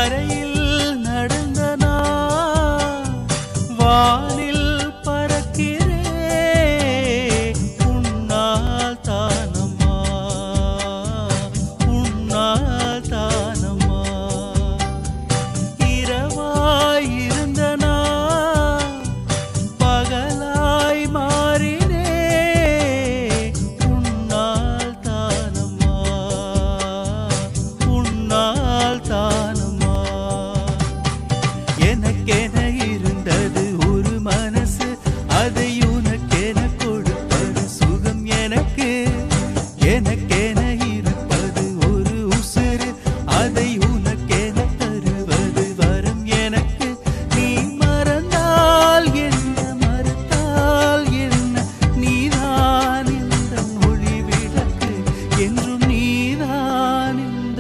தரையில் நடந்த நான் வானில் பறக்கிறேன் உன்னால் தானம்மா உன்னால் தானம்மா இரவாய் இருந்த நான் பகலாய் மாறினேன் உன்னால் தானம்மா உன்னால் தானம்மா எனக்கென இருந்தது ஒரு மனசு அதை உனக்கென கொடுப்பது சுகம் எனக்கு எனக்கென இருப்பது ஒரு உசுறு அதை உனக்கென தருவது வரம் எனக்கு நீ மறந்தால் என்ன மறுத்தால் என்ன நீதான் இந்த ஒளி விளக்கு என்றும் நீதான் இந்த